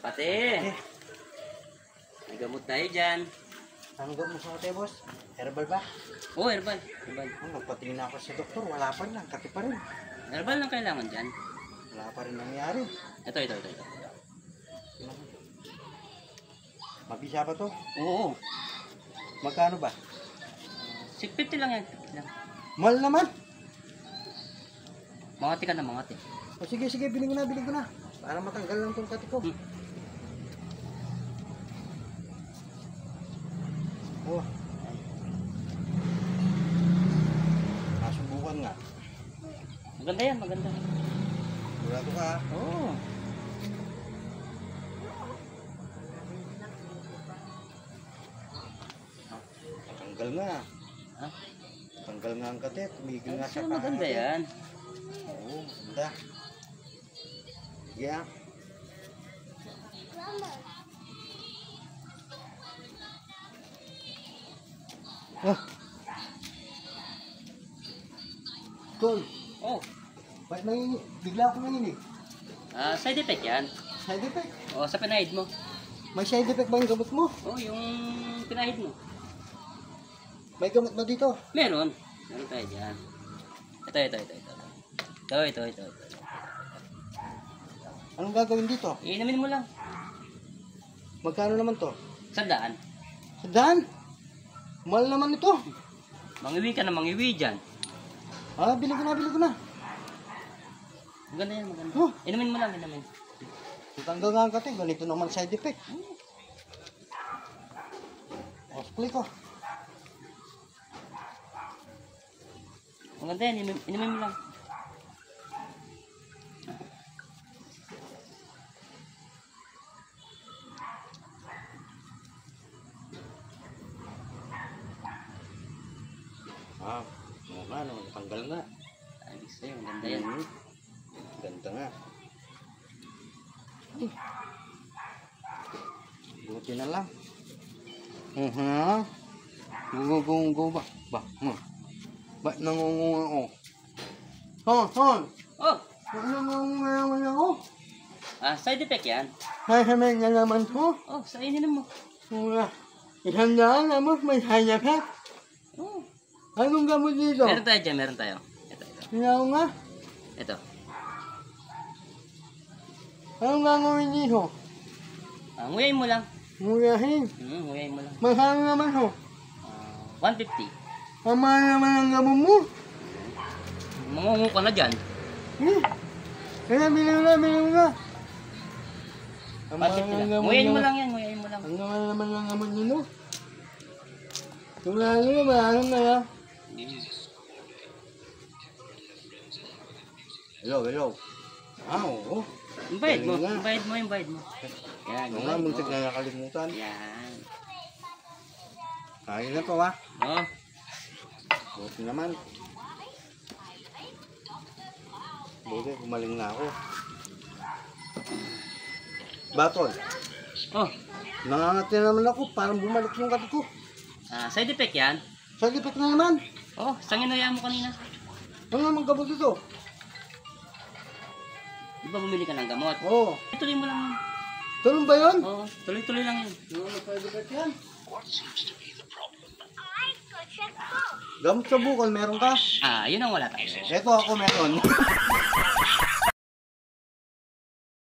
Pati. May gamot tayo dyan. Anong gamot sa ate, boss? Herbal ba? Oo, herbal. Herbal. Nagpatingin ako sa doktor, wala pa rin, kati pa rin. Herbal lang kailangan dyan. Wala pa rin nangyari. Ito. Mabisa ba to? Oo. Magkano ba? 650 lang yan. 50 lang. Mahal naman. Mangati ka na, mangati. O sige, bilhin ko na. Para matanggal lang tong kati ko. Oh. Nasubukan nga. Maganda yan, maganda. Sigurado ka ha? Oo. Tanggal nga. Ha? Tanggal nga ang kati. Tumigil nga siya. Maganda yan. Oo, ganda. Yeah. Oh. Tol, Oh. ba't bigla ako nanginig? Side effect yan. Side effect? O, sa pinahid mo. May side effect ba yung gamot mo? Oh, yung pinahid mo. May gamot ba dito? Meron. Meron tayo dyan. Ito. Anong gagawin dito? Iinumin mo lang. Magkano naman to? 100. Sandaan? Mahal naman ito. Mangiwi ka na, mangiwi dyan. Bili ko na. Maganda yan, maganda. Oh. Inumin mo lang, inumin. Tanggal nga ang kati. Ganito naman side effect. Cosplay ko. Maganda yan, inumin mo lang. Tanggal nga. Ayos sa'yo, maganda yan. Ganda nga. Buti na lang. Go ba? Ba't nangungunga ako? Hon! Oh! Ba't nangungunga ako? Side effect yan. Sasabihin na naman ko. Oh, sa ininom mo. Isang daan naman may side effect. Oh. Anong gamot dito? Meron tayo dyan, meron tayo. Ito. Sinaw nga. Ito. Anong gagawin dito? Nguyain mo lang. Nguyahin. Nguyain mo lang. Magkano naman ho? 150. Ang mahal naman ang gamot mo. Mangungu ka na dyan. Kaya bilhin mo na. Ang mahal 150 ng lang. gamot Nguyain mo mo. lang yan, nguyain mo lang. Ang mahal naman ng gamot nyo. Tulad nyo, mahanong na yan. Hello. Oo. Yung bayad mo, Galing nga. yung bayad mo. Yan, Oo yung nga, bayad mo. muntik na nakalimutan. Yan. Kaya na to ha. Oh. Buti naman. Buti, kumaling na ako. Batol, Oh. nangangati na naman ako. Parang bumalik yung kati ko. Side effect yan. Side effect na naman. Oh, sanginaya mo kanina. Ano naman gamot ito? Di ba bumili ka ng gamot? Oo. Tuloy mo lang. Tulong ba yun? Oo, tuloy-tuloy lang yun. Side effect yan. Gamot sa bukol, meron ka? Yun ang wala tayo. Ito ako meron.